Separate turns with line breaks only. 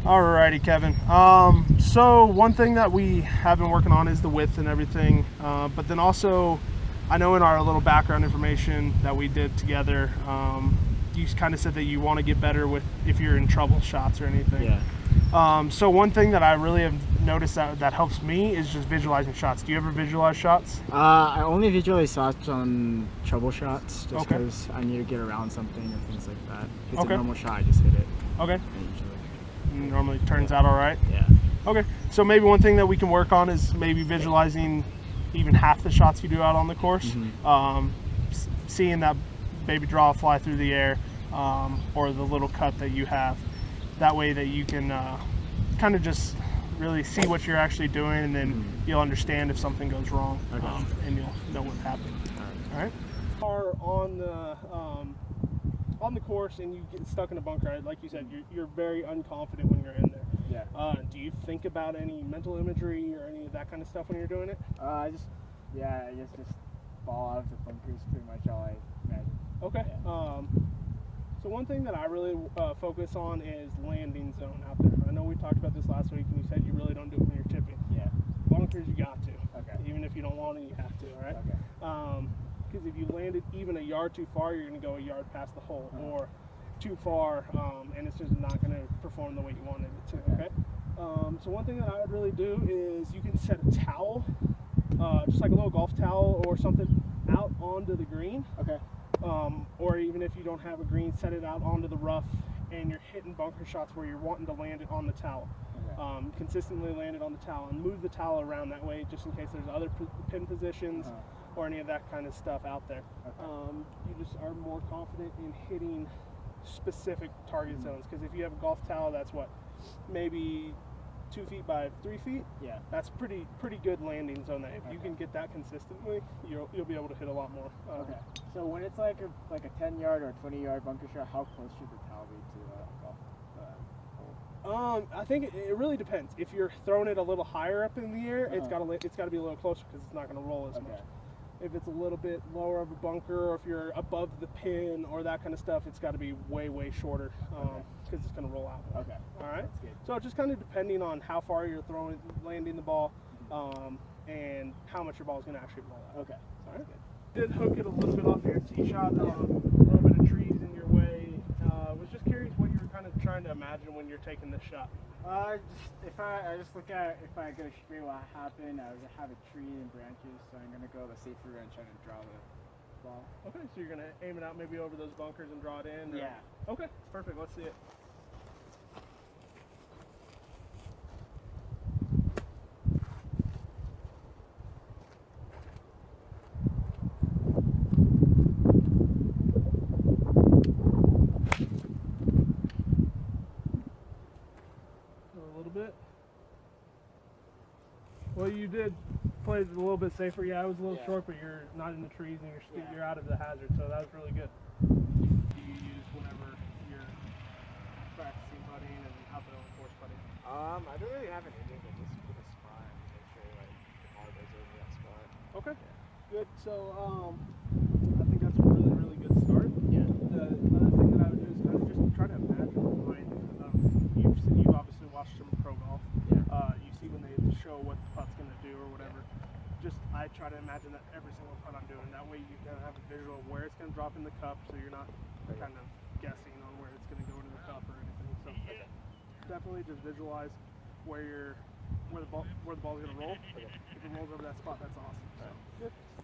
Alrighty, Kevin. So one thing that we have been working on is the width and everything, but then also, I know in our little background information that we did together, you kind of said that you want to get better with if you're in trouble shots or anything.
Yeah.
So one thing that I really have noticed that helps me is just visualizing shots. Do you ever visualize shots?
I only visualize shots on trouble shots just
Okay.
because I need to get around something or things like that. If it's
Okay.
a normal shot, I just hit it.
Okay.
Usually.
Normally turns out all right.
Yeah.
Okay. So maybe one thing that we can work on is maybe visualizing even half the shots you do out on the course. Seeing that baby draw fly through the air, or the little cut that you have. That way that you can kind of just really see what you're actually doing, and then you'll understand if something goes wrong, and you'll know what happened. All right. Are on the course and you get stuck in a bunker, like you said, you're very unconfident when you're in there.
Yeah.
Do you think about any mental imagery or any of that kind of stuff when you're doing it?
I guess just fall out of the bunker is pretty much all I imagine.
Okay.
Yeah.
So one thing that I really focus on is landing zone out there. I know we talked about this last week, and you said you really don't do it when you're tipping.
Yeah.
Bunkers, you got to.
Okay.
Even if you don't want to, you have to. All right.
Okay.
Because if you landed even a yard too far, you're going to go a yard past the hole, or too far, and it's just not going to perform the way you wanted it to. Okay. So one thing that I would really do is you can set a towel, just like a little golf towel or something, out onto the green.
Okay.
Or even if you don't have a green, set it out onto the rough, and you're hitting bunker shots where you're wanting to land it on the towel.
Okay.
Consistently land it on the towel and move the towel around that way, just in case there's other pin positions or any of that kind of stuff out there.
Okay.
You just are more confident in hitting specific target zones, because if you have a golf towel that's maybe 2 feet by 3 feet,
Yeah.
that's pretty good landing zone. That if you can get that consistently, you'll be able to hit a lot more.
Okay. So when it's like a 10-yard or 20-yard bunker shot, how close should the towel be to golf hole?
I think it really depends. If you're throwing it a little higher up in the air, it's got to be a little closer, because it's not going to roll as much. If it's a little bit lower of a bunker, or if you're above the pin or that kind of stuff, it's got to be way shorter, because it's going to roll out.
Okay.
All right.
That's good.
So just kind of depending on how far you're landing the ball, and how much your ball is going to actually roll out.
Okay.
All right. Did hook it a little bit off your tee shot, a little bit of trees in your way. Was just curious what you were kind of trying to imagine when you're taking this shot.
I just look at if I go straight, what happened. I have a tree and branches, so I'm gonna go the safer route and try to draw the ball.
Okay, so you're gonna aim it out maybe over those bunkers and draw it in.
Yeah.
Okay, perfect. Let's see it. A little bit. Well, you did play it a little bit safer. Yeah, it was a little short, but you're not in the trees and you're out of the hazard, so that was really good. Do you use whenever you're practicing putting and out there on the course putting?
I don't really have an ending, but just put a spot and make sure the ball goes over that spot.
Okay, good. So I think that's a really good start.
Yeah.
The other thing that I would do is kind of just try to imagine behind. You've obviously watched some pro golf.
Yeah.
You see when they show what the putt's going to do or whatever. I try to imagine that every single putt I'm doing. That way you can have a visual of where it's going to drop in the cup, so you're not kind of guessing on where it's going to go into the cup or anything. So definitely just visualize where the ball's going to roll. If it rolls over that spot, that's awesome. So, good.